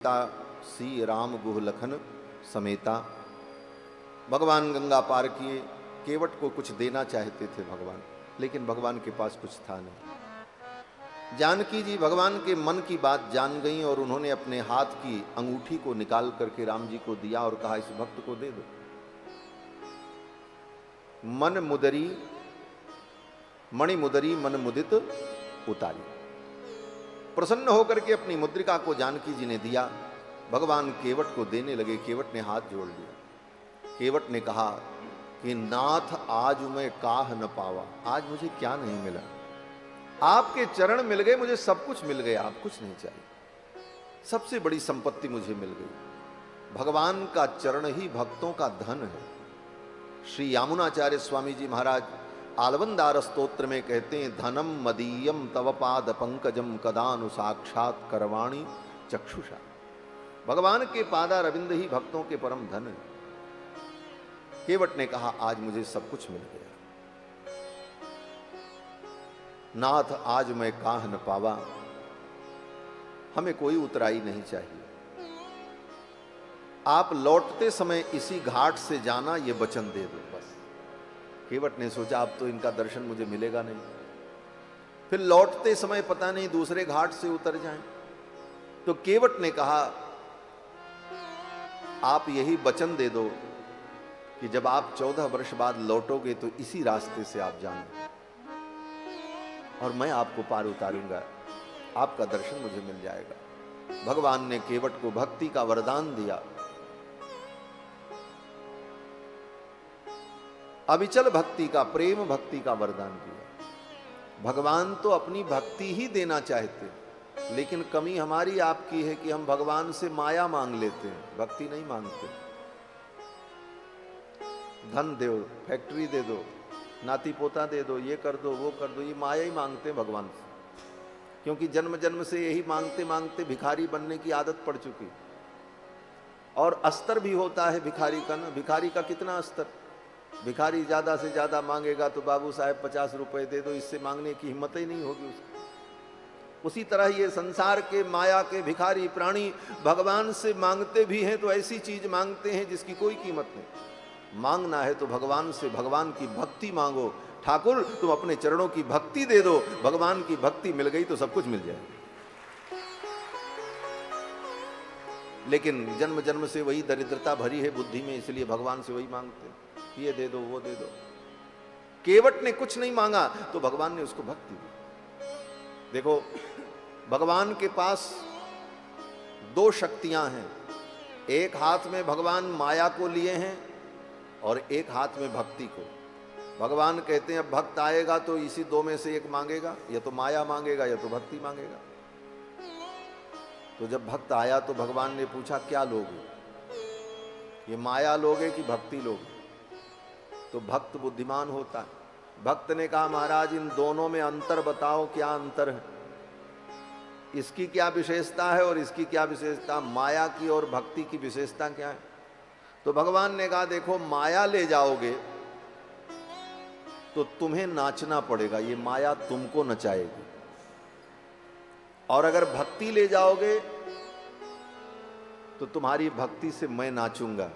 सी राम गुह लखन समेता। भगवान गंगा पार किए, केवट को कुछ देना चाहते थे भगवान, लेकिन भगवान के पास कुछ था नहीं। जानकी जी भगवान के मन की बात जान गई और उन्होंने अपने हाथ की अंगूठी को निकाल करके राम जी को दिया और कहा, इस भक्त को दे दो। मन मुदरी मणि मुदरी मन मुदित उतारी। प्रसन्न होकर के अपनी मुद्रिका को जानकी जी ने दिया, भगवान केवट को देने लगे। केवट ने हाथ जोड़ लिया। केवट ने कहा कि नाथ आज मैं काह न पावा, आज मुझे क्या नहीं मिला, आपके चरण मिल गए, मुझे सब कुछ मिल गया, आप कुछ नहीं चाहिए, सबसे बड़ी संपत्ति मुझे मिल गई। भगवान का चरण ही भक्तों का धन है। श्री यामुनाचार्य स्वामी जी महाराज आलवंदार स्तोत्र में कहते हैं, धनम मदीयम तव पाद पंकजम कदानु साक्षात करवाणी चक्षुषा। भगवान के पादा रविंद ही भक्तों के परम धन है। केवट ने कहा, आज मुझे सब कुछ मिल गया, नाथ आज मैं काह न पावा, हमें कोई उतराई नहीं चाहिए, आप लौटते समय इसी घाट से जाना, ये वचन दे दो बस। केवट ने सोचा, अब तो इनका दर्शन मुझे मिलेगा नहीं, फिर लौटते समय पता नहीं दूसरे घाट से उतर जाएं। तो केवट ने कहा, आप यही वचन दे दो कि जब आप 14 वर्ष बाद लौटोगे तो इसी रास्ते से आप जाना और मैं आपको पार उतारूंगा, आपका दर्शन मुझे मिल जाएगा। भगवान ने केवट को भक्ति का वरदान दिया, अविचल भक्ति का, प्रेम भक्ति का वरदान दिया। भगवान तो अपनी भक्ति ही देना चाहते, लेकिन कमी हमारी आपकी है कि हम भगवान से माया मांग लेते हैं, भक्ति नहीं मांगते। धन दो, फैक्ट्री दे दो, नाती पोता दे दो, ये कर दो, वो कर दो, ये माया ही मांगते हैं भगवान से, क्योंकि जन्म जन्म से यही मांगते मांगते भिखारी बनने की आदत पड़ चुकी। और अस्तर भी होता है भिखारी का ना, भिखारी का कितना अस्तर। भिखारी ज्यादा से ज्यादा मांगेगा तो बाबू साहब 50 रुपए दे दो, इससे मांगने की हिम्मत ही नहीं होगी उसकी। उसी तरह ये संसार के माया के भिखारी प्राणी भगवान से मांगते भी हैं तो ऐसी चीज मांगते हैं जिसकी कोई कीमत नहीं। मांगना है तो भगवान से भगवान की भक्ति मांगो। ठाकुर तुम अपने चरणों की भक्ति दे दो, भगवान की भक्ति मिल गई तो सब कुछ मिल जाएगा। लेकिन जन्म जन्म से वही दरिद्रता भरी है बुद्धि में, इसलिए भगवान से वही मांगते हैं, ये दे दो, वो दे दो। केवट ने कुछ नहीं मांगा तो भगवान ने उसको भक्ति दी। देखो, भगवान के पास दो शक्तियां हैं, एक हाथ में भगवान माया को लिए हैं और एक हाथ में भक्ति को। भगवान कहते हैं अब भक्त आएगा तो इसी दो में से एक मांगेगा, या तो माया मांगेगा या तो भक्ति मांगेगा। तो जब भक्त आया तो भगवान ने पूछा, क्या लोगे, ये माया लोगे कि भक्ति लोगे? तो भक्त बुद्धिमान होता है। भक्त ने कहा, महाराज इन दोनों में अंतर बताओ, क्या अंतर है, इसकी क्या विशेषता है और इसकी क्या विशेषता, माया की और भक्ति की विशेषता क्या है? तो भगवान ने कहा, देखो माया ले जाओगे तो तुम्हें नाचना पड़ेगा, ये माया तुमको नचाएगी, और अगर भक्ति ले जाओगे तो तुम्हारी भक्ति से मैं नाचूंगा,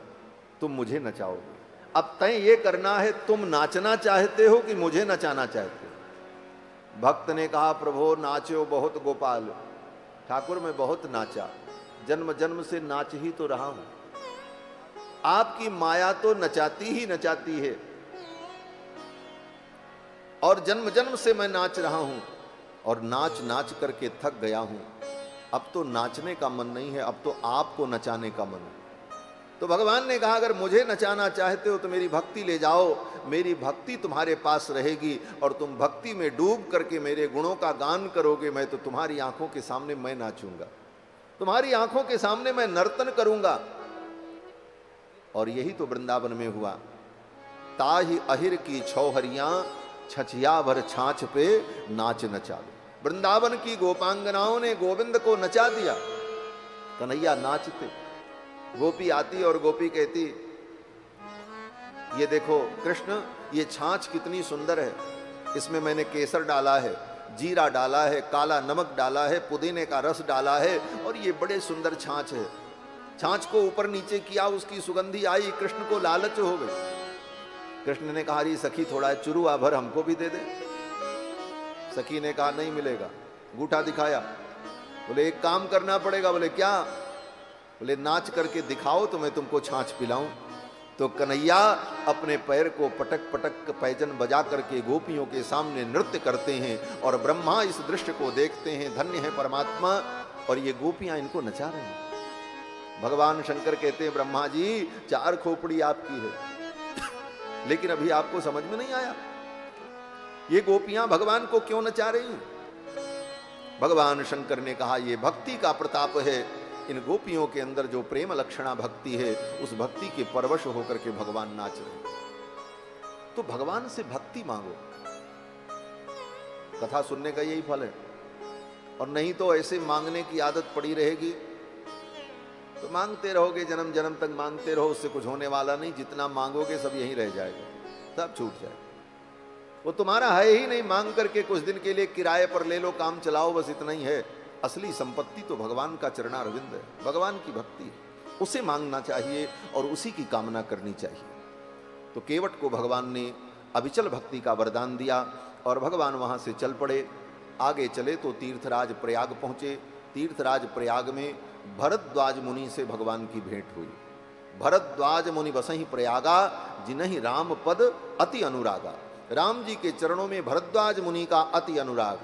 तुम मुझे नचाओगे। अब तय ये करना है, तुम नाचना चाहते हो कि मुझे नचाना चाहते हो? भक्त ने कहा, प्रभु नाचो बहुत गोपाल, ठाकुर मैं बहुत नाचा, जन्म जन्म से नाच ही तो रहा हूं, आपकी माया तो नचाती ही नचाती है, और जन्म जन्म से मैं नाच रहा हूं और नाच नाच करके थक गया हूं, अब तो नाचने का मन नहीं है, अब तो आपको नचाने का मन है। तो भगवान ने कहा, अगर मुझे नचाना चाहते हो तो मेरी भक्ति ले जाओ, मेरी भक्ति तुम्हारे पास रहेगी और तुम भक्ति में डूब करके मेरे गुणों का गान करोगे, मैं तो तुम्हारी आंखों के सामने मैं नाचूंगा, तुम्हारी आंखों के सामने मैं नर्तन करूंगा। और यही तो वृंदावन में हुआ। ताहि अहिर की छौहरियां छछिया भर छाछ पे नाच नचालो। वृंदावन की गोपांगनाओं ने गोविंद को नचा दिया, कन्हैया नाचते। गोपी आती और गोपी कहती, ये देखो कृष्ण, ये छाछ कितनी सुंदर है, इसमें मैंने केसर डाला है, जीरा डाला है, काला नमक डाला है, पुदीने का रस डाला है, और ये बड़े सुंदर छाछ है। छाछ को ऊपर नीचे किया, उसकी सुगंधी आई, कृष्ण को लालच हो गई। कृष्ण ने कहा, री सखी थोड़ा चुरुआ भर हमको भी दे दे। सखी ने कहा नहीं मिलेगा, अंगूठा दिखाया। बोले एक काम करना पड़ेगा। बोले क्या? बोले नाच करके दिखाओ तो मैं तुमको छाछ पिलाऊं। तो कन्हैया अपने पैर को पटक पटक पैजन बजा करके गोपियों के सामने नृत्य करते हैं, और ब्रह्मा इस दृश्य को देखते हैं, धन्य है परमात्मा, और ये गोपियां इनको नचा रहे हैं। भगवान शंकर कहते हैं, ब्रह्मा जी 4 खोपड़ी आपकी है, लेकिन अभी आपको समझ में नहीं आया ये गोपियां भगवान को क्यों नचा रही हैं। भगवान शंकर ने कहा, ये भक्ति का प्रताप है। इन गोपियों के अंदर जो प्रेम लक्षणा भक्ति है, उस भक्ति के परवश होकर के भगवान नाच रहे। तो भगवान से भक्ति मांगो, कथा सुनने का यही फल है। और नहीं तो ऐसे मांगने की आदत पड़ी रहेगी तो मांगते रहोगे, जन्म जन्म तक मांगते रहो, उससे कुछ होने वाला नहीं। जितना मांगोगे सब यहीं रह जाएगा, सब छूट जाएगा। वो तुम्हारा है ही नहीं, मांग करके कुछ दिन के लिए किराए पर ले लो, काम चलाओ, बस इतना ही है। असली संपत्ति तो भगवान का चरणारविंद है, भगवान की भक्ति, उसे मांगना चाहिए और उसी की कामना करनी चाहिए। तो केवट को भगवान ने अविचल भक्ति का वरदान दिया और भगवान वहां से चल पड़े। आगे चले तो तीर्थराज प्रयाग पहुंचे। तीर्थराज प्रयाग में भरद्वाज मुनि से भगवान की भेंट हुई। भरद्वाज मुनि बसहि प्रयागा, जिन्हि राम पद अति अनुरागा। राम जी के चरणों में भरद्वाज मुनि का अति अनुराग।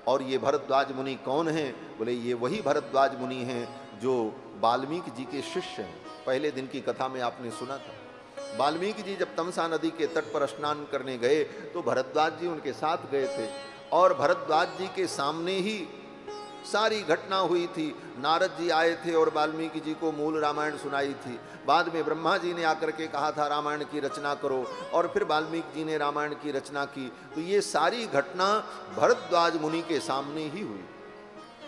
और ये भरद्वाज मुनि कौन हैं? बोले ये वही भरद्वाज मुनि हैं जो वाल्मीकि जी के शिष्य हैं। पहले दिन की कथा में आपने सुना था, वाल्मीकि जी जब तमसा नदी के तट पर स्नान करने गए तो भरद्वाज जी उनके साथ गए थे, और भरद्वाज जी के सामने ही सारी घटना हुई थी। नारद जी आए थे और वाल्मीकि जी को मूल रामायण सुनाई थी। बाद में ब्रह्मा जी ने आकर के कहा था रामायण की रचना करो, और फिर वाल्मीकि जी ने रामायण की रचना की। तो ये सारी घटना भरद्वाज मुनि के सामने ही हुई।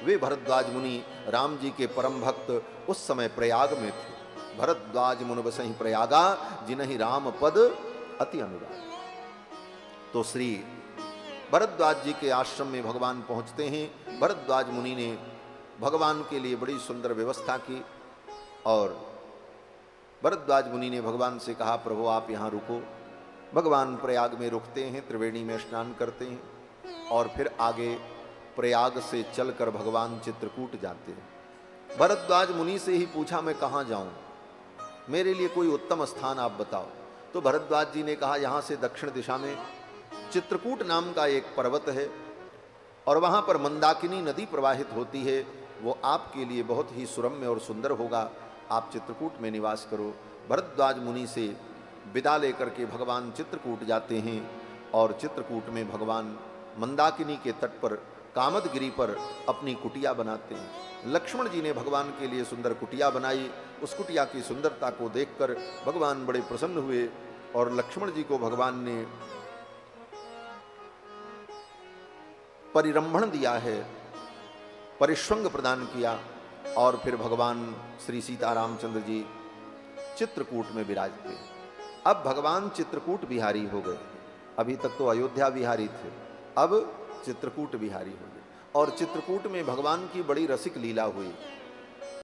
वे भरद्वाज मुनि राम जी के परम भक्त उस समय प्रयाग में थे। भरद्वाज मुनि बसहि प्रयागा, जिन्हि राम पद अति अनुराग। तो श्री भरद्वाज जी के आश्रम में भगवान पहुंचते हैं। भरद्वाज मुनि ने भगवान के लिए बड़ी सुंदर व्यवस्था की, और भरद्वाज मुनि ने भगवान से कहा, प्रभु आप यहाँ रुको। भगवान प्रयाग में रुकते हैं, त्रिवेणी में स्नान करते हैं, और फिर आगे प्रयाग से चलकर भगवान चित्रकूट जाते हैं। भरद्वाज मुनि से ही पूछा, मैं कहाँ जाऊँ, मेरे लिए कोई उत्तम स्थान आप बताओ। तो भरद्वाज जी ने कहा, यहाँ से दक्षिण दिशा में चित्रकूट नाम का एक पर्वत है, और वहाँ पर मंदाकिनी नदी प्रवाहित होती है। वो आपके लिए बहुत ही सुरम्य और सुंदर होगा, आप चित्रकूट में निवास करो। भरद्वाज मुनि से विदा लेकर के भगवान चित्रकूट जाते हैं, और चित्रकूट में भगवान मंदाकिनी के तट पर कामदगिरी पर अपनी कुटिया बनाते हैं। लक्ष्मण जी ने भगवान के लिए सुंदर कुटिया बनाई। उस कुटिया की सुंदरता को देखकर भगवान बड़े प्रसन्न हुए, और लक्ष्मण जी को भगवान ने परिरंभण दिया है, परिश्वंग प्रदान किया, और फिर भगवान श्री सीता रामचंद्र जी चित्रकूट में विराजते। अब भगवान चित्रकूट बिहारी हो गए। अभी तक तो अयोध्या बिहारी थे, अब चित्रकूट बिहारी हो गए। और चित्रकूट में भगवान की बड़ी रसिक लीला हुई।